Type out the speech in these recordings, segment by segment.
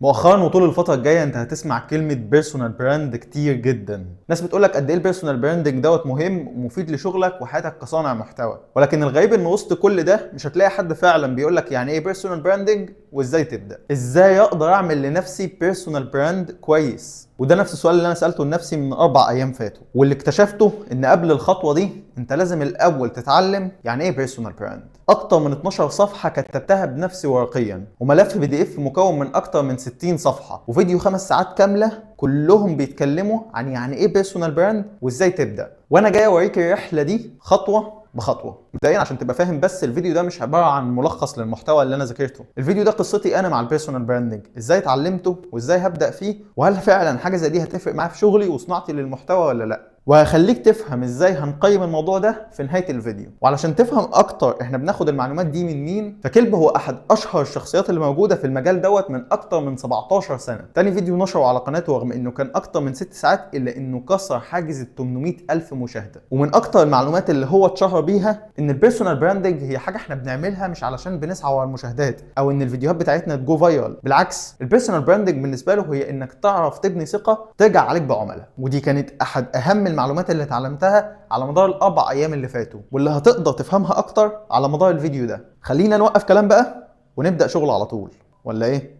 مؤخرا وطول الفترة الجاية انت هتسمع كلمة بيرسونال براند كتير جدا. ناس بتقولك قد ايه البيرسونال براندنج دوت مهم ومفيد لشغلك وحياتك كصانع محتوى، ولكن الغريب ان وسط كل ده مش هتلاقي حد فعلا بيقولك يعني ايه بيرسونال براندنج وازاي تبدأ. ازاي اقدر اعمل لنفسي بيرسونال براند كويس؟ وده نفس السؤال اللي انا سألته لنفسي من 4 ايام فاتوا، واللي اكتشفته ان قبل الخطوة دي انت لازم الاول تتعلم يعني ايه بيرسونال براند. اكتر من 12 صفحة كتبتها بنفسي ورقيا، وملف PDF مكون من اكتر من 60 صفحة، وفيديو 5 ساعات كاملة كلهم بيتكلموا عن يعني ايه بيرسونال براند وازاي تبدأ. وانا جاي اوريك الرحلة دي خطوة بخطوه. مبدئيا عشان تبقى فاهم، بس الفيديو ده مش عباره عن ملخص للمحتوى اللي انا ذاكرته، الفيديو ده قصتي انا مع البيرسونال براندنج، ازاي اتعلمته وازاي هبدا فيه، وهل فعلا حاجه زي دي هتفرق معايا في شغلي وصناعتي للمحتوى ولا لا. وهخليك تفهم ازاي هنقيم الموضوع ده في نهايه الفيديو. وعلشان تفهم اكتر احنا بناخد المعلومات دي من مين، فكلب هو احد اشهر الشخصيات اللي موجوده في المجال دوت من اكتر من 17 سنه. تاني فيديو نشره على قناته رغم انه كان اكتر من 6 ساعات الا انه كسر حاجز ال 800,000 مشاهده. ومن اكتر المعلومات اللي هو اتشهر بيها ان البيرسونال براندنج هي حاجه احنا بنعملها مش علشان بنسعى ورا المشاهدات او ان الفيديوهات بتاعتنا تجو فايرال. بالعكس، البيرسونال براندنج بالنسبه له هي انك تعرف تبني ثقه ترجع عليك بعملاء. ودي كانت احد اهم المعلومات اللي اتعلمتها على مدار ال4 ايام اللي فاتوا، واللي هتقدر تفهمها اكتر على مدار الفيديو ده. خلينا نوقف كلام بقى ونبدا شغل على طول، ولا ايه؟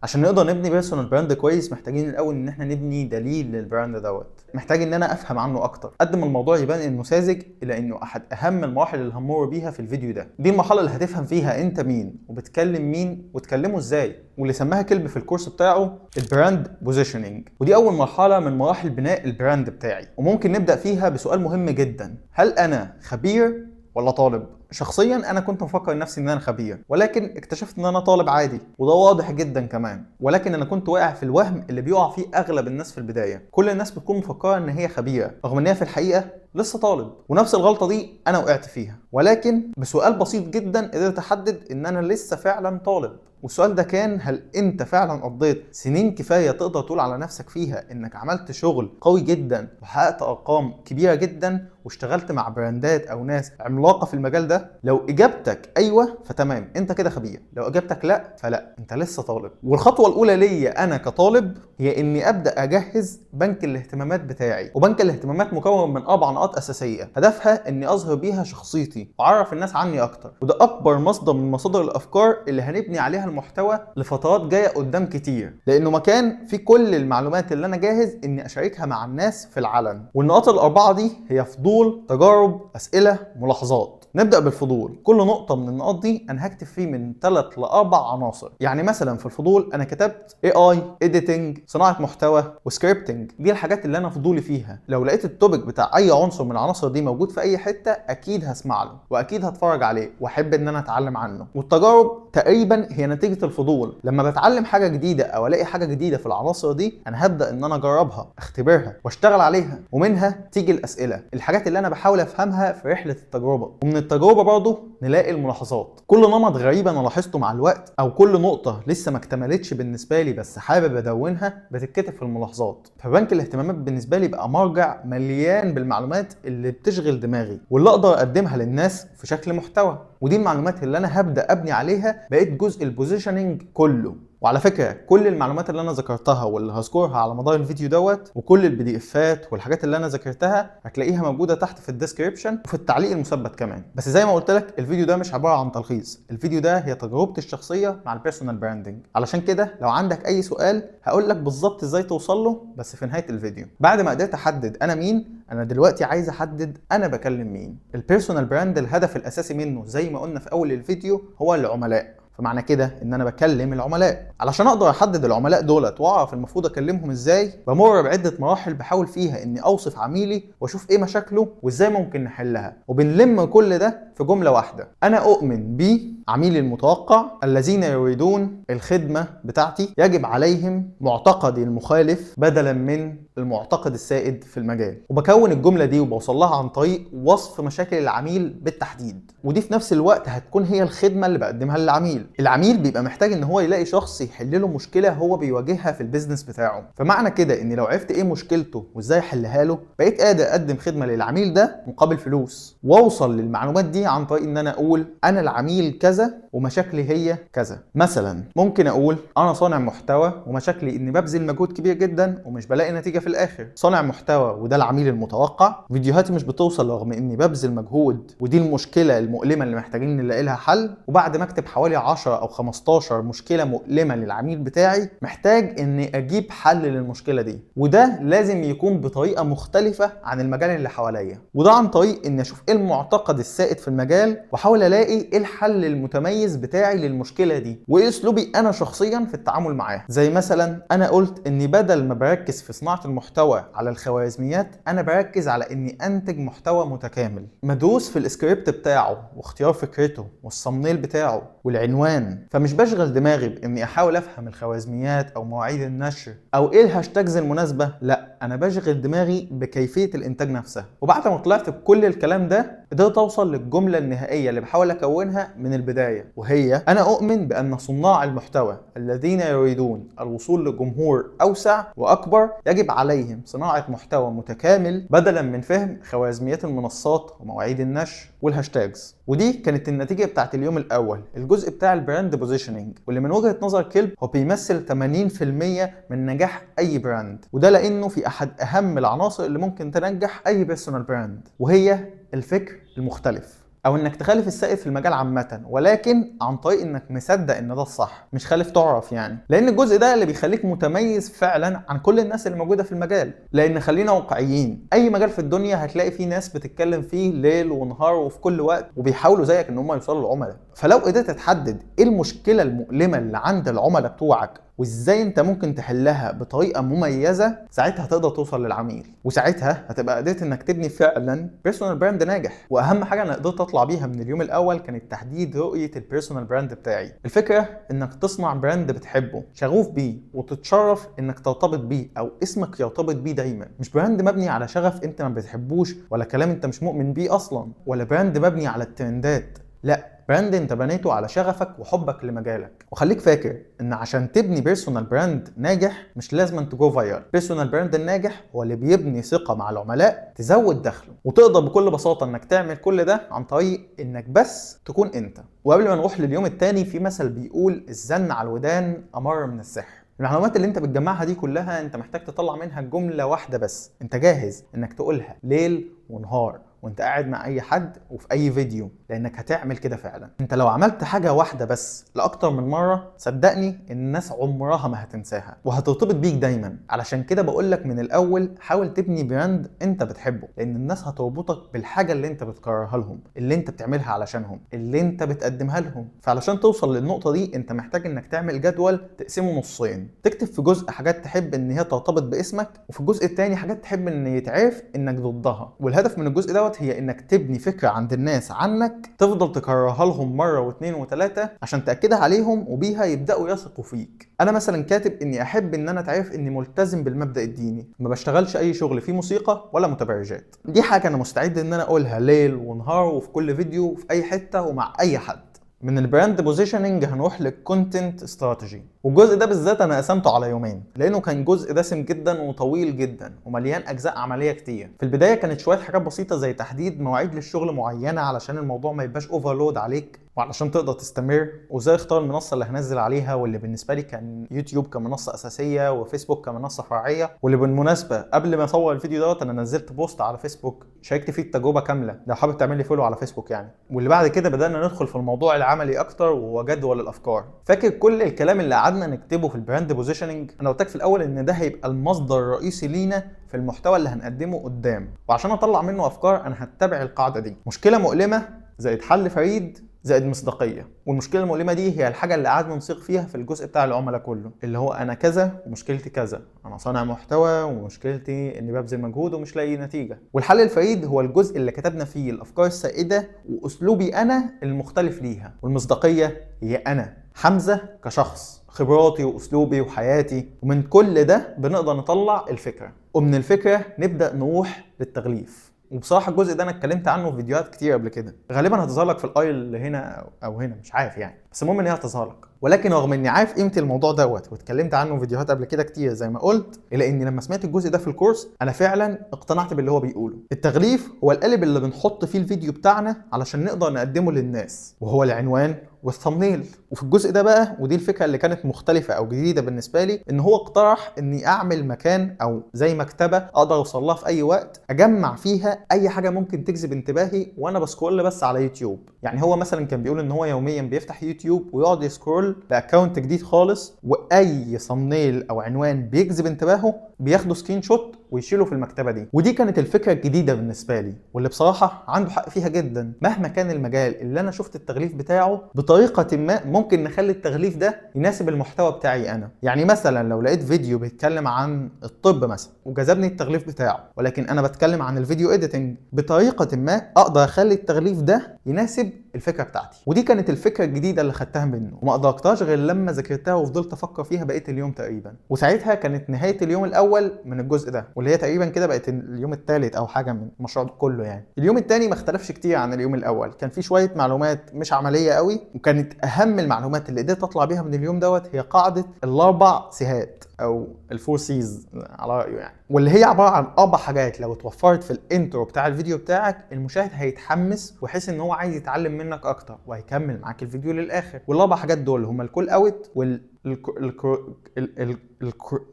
عشان نقدر نبني بيرسونال براند كويس محتاجين الاول ان احنا نبني دليل للبراند دوت. محتاج ان انا افهم عنه اكتر، قد ما الموضوع يبان انه ساذج الا انه احد اهم المراحل اللي هنمر بيها في الفيديو ده. دي المرحله اللي هتفهم فيها انت مين وبتكلم مين وتكلمه ازاي، واللي سماها كلب في الكورس بتاعه البراند بوزيشننج. ودي اول مرحله من مراحل بناء البراند بتاعي، وممكن نبدا فيها بسؤال مهم جدا: هل انا خبير ولا طالب؟ شخصيا انا كنت مفكر نفسي ان انا خبير، ولكن اكتشفت ان انا طالب عادي، وده واضح جدا كمان. ولكن انا كنت واقع في الوهم اللي بيقع فيه اغلب الناس في البدايه. كل الناس بتكون مفكره ان هي خبيره رغم ان هي في الحقيقه لسه طالب. ونفس الغلطه دي انا وقعت فيها، ولكن بسؤال بسيط جدا قدرت احدد ان انا لسه فعلا طالب. والسؤال ده كان: هل انت فعلا قضيت سنين كفايه تقدر تقول على نفسك فيها انك عملت شغل قوي جدا وحققت ارقام كبيره جدا واشتغلت مع براندات او ناس عملاقه في المجال ده؟ لو اجابتك ايوه فتمام، انت كده خبير. لو اجابتك لا فلا، انت لسه طالب. والخطوه الاولى ليا انا كطالب هي اني ابدا اجهز بنك الاهتمامات بتاعي. وبنك الاهتمامات مكون من 4 نقاط اساسيه، هدفها اني اظهر بيها شخصيتي واعرف الناس عني اكتر. وده اكبر مصدر من مصادر الافكار اللي هنبني عليها المحتوى لفترات جايه قدام كتير، لانه مكان فيه كل المعلومات اللي انا جاهز اني اشاركها مع الناس في العلن. والنقاط ال4 دي هي فضول، تجارب، اسئله، ملاحظات. نبدا بالفضول. كل نقطه من النقاط دي انا هكتب فيه من 3 ل 4 عناصر. يعني مثلا في الفضول انا كتبت AI editing، صناعه محتوى، وسكريبتنج. دي الحاجات اللي انا فضولي فيها. لو لقيت التوبيك بتاع اي عنصر من العناصر دي موجود في اي حته اكيد هسمع له واكيد هتفرج عليه واحب ان انا اتعلم عنه. والتجارب تقريبا هي نتيجه الفضول. لما بتعلم حاجه جديده او الاقي حاجه جديده في العناصر دي انا هبدا ان انا اجربها، اختبرها واشتغل عليها. ومنها تيجي الاسئله، الحاجات اللي انا بحاول افهمها في رحله التجربه. ومن التجربه برضه نلاقي الملاحظات. كل نمط غريب انا لاحظته مع الوقت او كل نقطه لسه ما اكتملتش بالنسبه لي بس حابب ادونها بتتكتب في الملاحظات. فبنك الاهتمامات بالنسبه لي بقى مرجع مليان بالمعلومات اللي بتشغل دماغي واللي اقدر اقدمها للناس في شكل محتوى. ودي المعلومات اللي انا هبدا ابني عليها بقيت جزء البوزيشننج كله. وعلى فكره كل المعلومات اللي انا ذكرتها واللي هذكرها على مدار الفيديو دوت وكل الPDFات والحاجات اللي انا ذاكرتها هتلاقيها موجوده تحت في الديسكريبشن وفي التعليق المثبت كمان. بس زي ما قلت لك الفيديو ده مش عباره عن تلخيص، الفيديو ده هي تجربتي الشخصيه مع البيرسونال براندنج. علشان كده لو عندك اي سؤال هقول لك بالظبط ازاي توصل له بس في نهايه الفيديو. بعد ما قدرت احدد انا مين، انا دلوقتي عايز احدد انا بكلم مين. البيرسونال براند الهدف الاساسي منه زي ما قلنا في اول الفيديو هو العملاء. فمعنى كده ان انا بكلم العملاء. علشان اقدر احدد العملاء دولت واعرف المفروض اكلمهم ازاي، بمر بعده مراحل بحاول فيها اني اوصف عميلي واشوف ايه مشاكله وازاي ممكن نحلها. وبنلم كل ده في جمله واحده: انا اؤمن بعميلي المتوقع الذين يريدون الخدمه بتاعتي، يجب عليهم معتقدي المخالف بدلا من المعتقد السائد في المجال. وبكون الجملة دي وبوصل لها عن طريق وصف مشاكل العميل بالتحديد، ودي في نفس الوقت هتكون هي الخدمة اللي بقدمها للعميل. العميل بيبقى محتاج ان هو يلاقي شخص يحل له مشكلة هو بيواجهها في البيزنس بتاعه، فمعنى كده ان لو عرفت ايه مشكلته وازاي احلها له بقيت قادر اقدم خدمة للعميل ده مقابل فلوس، واوصل للمعلومات دي عن طريق ان انا اقول انا العميل كذا ومشاكلي هي كذا. مثلا ممكن اقول انا صانع محتوى ومشاكلي اني ببذل مجهود كبير جدا ومش بلاقي نتيجة في الاخر. صانع محتوى وده العميل المتوقع، فيديوهاتي مش بتوصل رغم اني ببذل مجهود ودي المشكلة المؤلمة اللي محتاجين نلاقي لها حل. وبعد ما اكتب حوالي 10 او 15 مشكلة مؤلمة للعميل بتاعي محتاج اني اجيب حل للمشكلة دي، وده لازم يكون بطريقة مختلفة عن المجال اللي حواليا، وده عن طريق اني اشوف ايه المعتقد السائد في المجال واحاول الاقي ايه الحل المتميز بتاعي للمشكلة دي وايه اسلوبي انا شخصيا في التعامل معاها. زي مثلا انا قلت اني بدل ما بركز في صناعة المحتوى على الخوارزميات انا بركز على اني انتج محتوى متكامل مدروس في السكريبت بتاعه واختيار فكرته والصمنيل بتاعه والعنوان، فمش بشغل دماغي باني احاول افهم الخوارزميات او مواعيد النشر او ايه الهاشتاجز المناسبة، لا انا بشغل دماغي بكيفية الانتاج نفسها. وبعد ما طلعت بكل الكلام ده قدرت اوصل للجملة النهائية اللي بحاول اكونها من البداية، وهي انا اؤمن بان صناع المحتوى الذين يريدون الوصول لجمهور اوسع واكبر يجب عليهم صناعة محتوى متكامل بدلا من فهم خوارزميات المنصات ومواعيد النشر والهاشتاجز. ودي كانت النتيجة بتاعت اليوم الاول، الجزء بتاع البراند بوزيشننج، واللي من وجهة نظر كلب هو بيمثل 80% من نجاح اي براند، وده لانه في احد اهم العناصر اللي ممكن تنجح اي بيرسونال براند، وهي الفكر المختلف، او انك تخالف السائد في المجال عامه ولكن عن طريق انك مصدق ان ده الصح مش خالف تعرف يعني، لان الجزء ده اللي بيخليك متميز فعلا عن كل الناس اللي موجوده في المجال. لان خلينا واقعيين، اي مجال في الدنيا هتلاقي فيه ناس بتتكلم فيه ليل ونهار وفي كل وقت وبيحاولوا زيك ان هم يوصلوا للعملاء، فلو قدرت تحدد ايه المشكله المؤلمه اللي عند العملاء بتوعك وازاي انت ممكن تحلها بطريقه مميزه ساعتها هتقدر توصل للعميل، وساعتها هتبقى قدرت انك تبني فعلا بيرسونال براند ناجح. واهم حاجه انا قدرت اطلع بيها من اليوم الاول كانت تحديد رؤيه البيرسونال براند بتاعي. الفكره انك تصنع براند بتحبه شغوف بيه وتتشرف انك ترتبط بيه او اسمك يرتبط بيه دايما، مش براند مبني على شغف انت ما بتحبوش ولا كلام انت مش مؤمن بيه اصلا، ولا براند مبني على الترندات، لا براند انت بنيته على شغفك وحبك لمجالك. وخليك فاكر ان عشان تبني بيرسونال براند ناجح مش لازم انت جو فايرال، بيرسونال براند الناجح هو اللي بيبني ثقة مع العملاء تزود دخله، وتقدر بكل بساطة انك تعمل كل ده عن طريق انك بس تكون انت. وقبل ما نروح لليوم التاني في مثل بيقول الزن على الودان امر من السحر. المعلومات اللي انت بتجمعها دي كلها انت محتاج تطلع منها جملة واحدة بس انت جاهز انك تقولها ليل ونهار وانت قاعد مع اي حد وفي اي فيديو، لانك هتعمل كده فعلا. انت لو عملت حاجة واحدة بس لاكتر من مرة صدقني الناس عمرها ما هتنساها وهترتبط بيك دايما. علشان كده بقولك من الاول حاول تبني براند انت بتحبه، لان الناس هتربطك بالحاجة اللي انت بتكررها لهم، اللي انت بتعملها علشانهم، اللي انت بتقدمها لهم. فعلشان توصل للنقطة دي انت محتاج انك تعمل جدول تقسمه نصين، تكتب في جزء حاجات تحب ان هي ترتبط باسمك، وفي الجزء التاني حاجات تحب ان يتعرف انك ضدها. والهدف من الجزء دوت هي انك تبني فكرة عند الناس عنك تفضل تكررها لهم مرة واثنين وثلاثة عشان تأكدها عليهم وبيها يبدأوا يثقوا فيك. انا مثلا كاتب اني احب ان انا اتعرف اني ملتزم بالمبدأ الديني، ما بشتغلش اي شغل فيه موسيقى ولا متبرجات. دي حاجة انا مستعد ان انا اقولها ليل ونهار وفي كل فيديو وفي اي حتة ومع اي حد. من البراند بوزيشننج هنروح للكونتنت استراتيجي، والجزء ده بالذات انا قسمته على يومين لانه كان جزء دسم جدا وطويل جدا ومليان اجزاء عمليه كتير. في البدايه كانت شويه حاجات بسيطه زي تحديد مواعيد للشغل معينه علشان الموضوع ما يبقاش اوفرلود عليك وعلشان تقدر تستمر، وازاي اختار المنصه اللي هنزل عليها، واللي بالنسبه لي كان يوتيوب كمنصه اساسيه وفيسبوك كمنصه فرعيه. واللي بالمناسبه قبل ما اصور الفيديو دوت انا نزلت بوست على فيسبوك شاركت فيه التجربه كامله لو حابب تعمل لي فولو على فيسبوك يعني. واللي بعد كده بدانا ندخل في الموضوع العملي اكتر وهو جدول الافكار. فاكر كل الكلام اللي قعدنا نكتبه في البراند بوزيشننج؟ انا قلت لك في الاول ان ده هيبقى المصدر الرئيسي لينا في المحتوى اللي هنقدمه قدام، وعشان اطلع منه افكار انا هتبع القاعده دي: مشكله مؤلمه زائد حل فريد زائد مصداقيه. والمشكله المؤلمه دي هي الحاجه اللي قعدنا نصيغ فيها في الجزء بتاع العملاء كله، اللي هو انا كذا ومشكلتي كذا، انا صانع محتوى ومشكلتي اني ببذل مجهود ومش لاقي نتيجه. والحل الفريد هو الجزء اللي كتبنا فيه الافكار السائده واسلوبي انا المختلف ليها. والمصداقيه هي انا حمزه كشخص خبراتي واسلوبي وحياتي، ومن كل ده بنقدر نطلع الفكره، ومن الفكره نبدا نروح للتغليف. وبصراحه الجزء ده انا اتكلمت عنه في فيديوهات كتير قبل كده، غالبا هتظهر لك في الاي اللي هنا او هنا، مش عارف يعني، بس المهم ان هي هتظهر لك. ولكن رغم اني عارف قيمه الموضوع دوت واتكلمت عنه في فيديوهات قبل كده كتير زي ما قلت، الا اني لما سمعت الجزء ده في الكورس انا فعلا اقتنعت باللي هو بيقوله. التغليف هو القالب اللي بنحط فيه الفيديو بتاعنا علشان نقدر نقدمه للناس، وهو العنوان والثمنيل. وفي الجزء ده بقى، ودي الفكره اللي كانت مختلفه او جديده بالنسبه لي، ان هو اقترح اني اعمل مكان او زي مكتبه اقدر اوصل لها في اي وقت، اجمع فيها اي حاجه ممكن تجذب انتباهي وانا بسكرول بس على يوتيوب. يعني هو مثلا كان بيقول ان هو يوميا بيفتح يوتيوب ويقعد يسكرول لاكونت جديد خالص، واي ثمنيل او عنوان بيجذب انتباهه بياخده سكرين شوت ويشيله في المكتبه دي. ودي كانت الفكره الجديده بالنسبه لي، واللي بصراحه عنده حق فيها جدا. مهما كان المجال اللي انا شفت التغليف بتاعه، بطريقه ما ممكن نخلي التغليف ده يناسب المحتوى بتاعي انا. يعني مثلا لو لقيت فيديو بيتكلم عن الطب مثلا وجذبني التغليف بتاعه، ولكن انا بتكلم عن الفيديو اديتنج، بطريقه ما اقدر اخلي التغليف ده يناسب الفكره بتاعتي. ودي كانت الفكره الجديده اللي خدتها منه، وما ادركتهاش غير لما ذاكرتها وفضلت افكر فيها بقيه اليوم تقريبا. وساعتها كانت نهايه اليوم الاول من الجزء ده، واللي هي تقريبا كده بقت اليوم الثالث او حاجه من المشروع كله. يعني اليوم الثاني ما اختلفش كتير عن اليوم الاول، كان في شويه معلومات مش عمليه قوي، وكانت اهم المعلومات اللي قدرت اطلع بيها من اليوم دوت هي قاعده الاربع سيهات او الفور سيز على رايه يعني، واللي هي عباره عن 4 حاجات لو اتوفرت في الانترو بتاع الفيديو بتاعك المشاهد هيتحمس ويحس ان هو عايز يتعلم منك اكتر وهيكمل معاك الفيديو للاخر. والاربع حاجات دول هما الكول اوت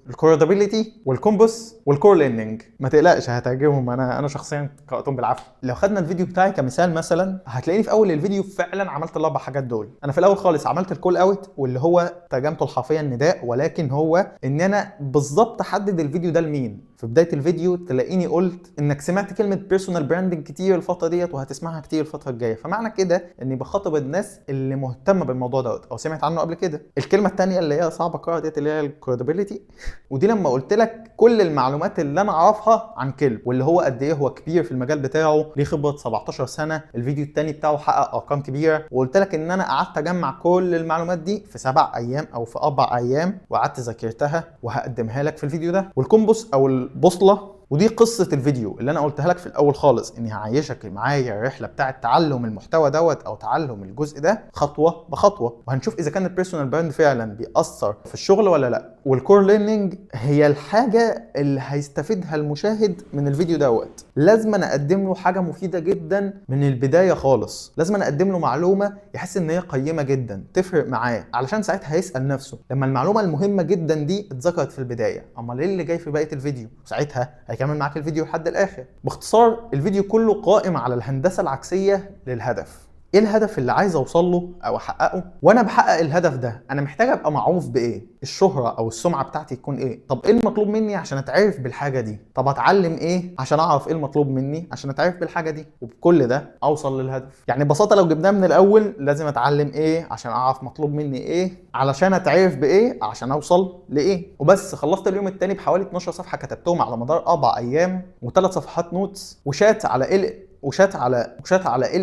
الكورودابيلتي والكومبوس والكور ليرنينج. ما تقلقش هتعجبهم، انا شخصيا قراتهم بالعافيه. لو خدنا الفيديو بتاعي كمثال مثلا، هتلاقيني في اول الفيديو فعلا عملت الاربع حاجات دول. انا في الاول خالص عملت الكول اوت، واللي هو ترجمته الحرفيه النداء، ولكن هو ان انا بالظبط احدد الفيديو ده لمين. في بدايه الفيديو تلاقيني قلت انك سمعت كلمه بيرسونال براندنج كتير الفتره ديت وهتسمعها كتير الفتره الجايه، فمعنى كده اني بخاطب الناس اللي مهتمه بالموضوع دوت او سمعت عنه قبل كده. الكلمه الثانيه اللي هي صعبه اقراها ديت اللي هي الكريديبيليتي، ودي لما قلت لك كل المعلومات اللي انا اعرفها عن كلب، واللي هو قد ايه هو كبير في المجال بتاعه، ليه خبره 17 سنه، الفيديو الثاني بتاعه حقق ارقام كبيره، وقلت لك ان انا قعدت اجمع كل المعلومات دي في 7 ايام او في 4 ايام، وقعدت ذاكرتها وهقدمها لك في الفيديو ده. والكومبوس او البوصله، ودي قصة الفيديو اللي انا قلتها لك في الاول خالص، اني هعيشك معايا الرحلة بتاعة تعلم المحتوى دوت او تعلم الجزء ده خطوة بخطوة، وهنشوف اذا كان البيرسونال براند فعلا بيأثر في الشغل ولا لا. والكور ليرنينج هي الحاجة اللي هيستفيدها المشاهد من الفيديو دوت. لازم انا اقدم له حاجة مفيدة جدا من البداية خالص، لازم انا اقدم له معلومة يحس ان هي قيمة جدا تفرق معاه، علشان ساعتها هيسأل نفسه لما المعلومة المهمة جدا دي اتذكرت في البداية، امال ايه اللي جاي في بقية الفيديو؟ ساعتها هيكمل معاك الفيديو لحد الاخر. باختصار الفيديو كله قائم على الهندسة العكسية للهدف. ايه الهدف اللي عايز اوصل له او احققه؟ وانا بحقق الهدف ده انا محتاج ابقى معروف بايه؟ الشهرة او السمعة بتاعتي تكون ايه؟ طب ايه المطلوب مني عشان اتعرف بالحاجة دي؟ طب اتعلم ايه عشان اعرف ايه المطلوب مني عشان اتعرف بالحاجة دي؟ وبكل ده اوصل للهدف. يعني ببساطة لو جبناها من الاول، لازم اتعلم ايه عشان اعرف مطلوب مني ايه، علشان اتعرف بايه عشان اوصل لايه. وبس. خلصت اليوم التاني بحوالي 12 صفحة كتبتهم على مدار 4 ايام، و3 صفحات نوتس، وشات على وشات على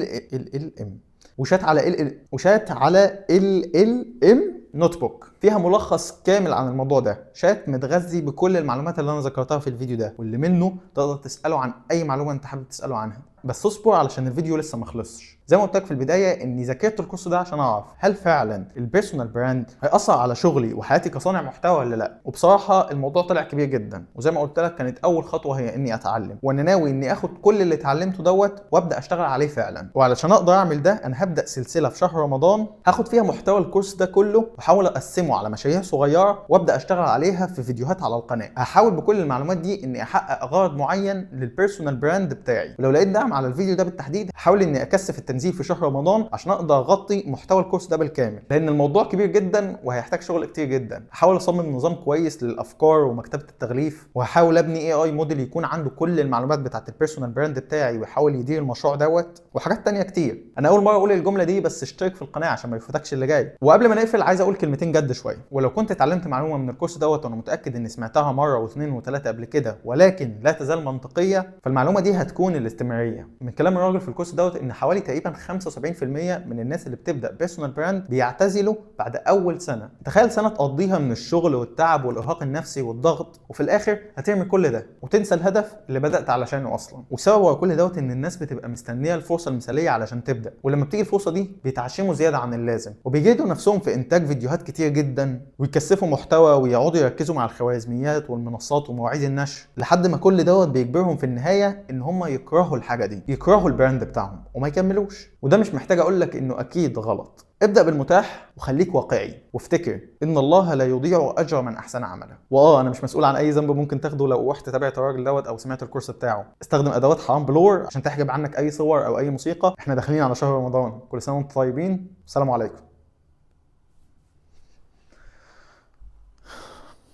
ال ام نوت بوك فيها ملخص كامل عن الموضوع ده، شات متغذي بكل المعلومات اللي انا ذكرتها في الفيديو ده، واللي منه تقدر تساله عن اي معلومه انت حابب تساله عنها. بس اصبر علشان الفيديو لسه ما خلصش. زي ما قلت لك في البدايه اني ذاكرت الكورس ده عشان اعرف هل فعلا البيرسونال براند هيأثر على شغلي وحياتي كصانع محتوى ولا لا. وبصراحه الموضوع طلع كبير جدا، وزي ما قلت لك كانت اول خطوه هي اني اتعلم، وانا ناوي اني اخد كل اللي اتعلمته دوت وابدا اشتغل عليه فعلا. وعلشان اقدر اعمل ده انا هبدا سلسله في شهر رمضان هاخد فيها محتوى الكورس ده كله، واحاول اقسمه على مشاريع صغيره وابدا اشتغل عليها في فيديوهات على القناه. هحاول بكل المعلومات دي اني احقق غرض معين للبيرسونال براند بتاعي، ولو لقيت دعم على الفيديو ده بالتحديد هحاول اني اكثف التنزيل في شهر رمضان عشان اقدر اغطي محتوى الكورس ده بالكامل، لان الموضوع كبير جدا وهيحتاج شغل كتير جدا. هحاول اصمم نظام كويس للافكار ومكتبه التغليف، وهحاول ابني اي موديل يكون عنده كل المعلومات بتاعه البيرسونال براند بتاعي ويحاول يدير المشروع دوت، وحاجات تانية كتير. انا اول مره اقول الجمله دي، بس اشترك في القناه عشان ما يفوتكش اللي جاي. وقبل ما نقفل عايز اقول كلمتين جد شويه. ولو كنت اتعلمت معلومه من الكورس دوت وانا متاكد اني سمعتها مره واثنين وثلاثه قبل كده ولكن لا تزال منطقيه، فالمعلومه دي هتكون الاستمراريه. من كلام الراجل في الكورس دوت ان حوالي تقريبا 75% من الناس اللي بتبدا بيرسونال براند بيعتزلوا بعد اول سنه. تخيل سنه تقضيها من الشغل والتعب والارهاق النفسي والضغط، وفي الاخر هترمي كل ده وتنسى الهدف اللي بدات علشانه اصلا. والسبب هو كل دوت ان الناس بتبقى مستنيه الفرصه المثاليه علشان تبدا، ولما بتيجي الفرصه دي بيتعشموا زياده عن اللازم وبيجهدوا نفسهم في انتاج فيديوهات كتير جدا ويكثفوا محتوى ويقعدوا يركزوا مع الخوارزميات والمنصات ومواعيد النشر، لحد ما كل دوت بيجبرهم في النهايه ان هم يكرهوا الحاجه دي، يكرهوا البراند بتاعهم وما يكملوش. وده مش محتاج اقول لك انه اكيد غلط. ابدأ بالمتاح وخليك واقعي، وافتكر ان الله لا يضيع اجر من احسن عمله. انا مش مسؤول عن اي ذنب ممكن تاخده لو رحت تابعت الراجل دوت او سمعت الكورس بتاعه. استخدم ادوات حرام بلور عشان تحجب عنك اي صور او اي موسيقى. احنا داخلين على شهر رمضان، كل سنه وانتم طيبين، السلام عليكم.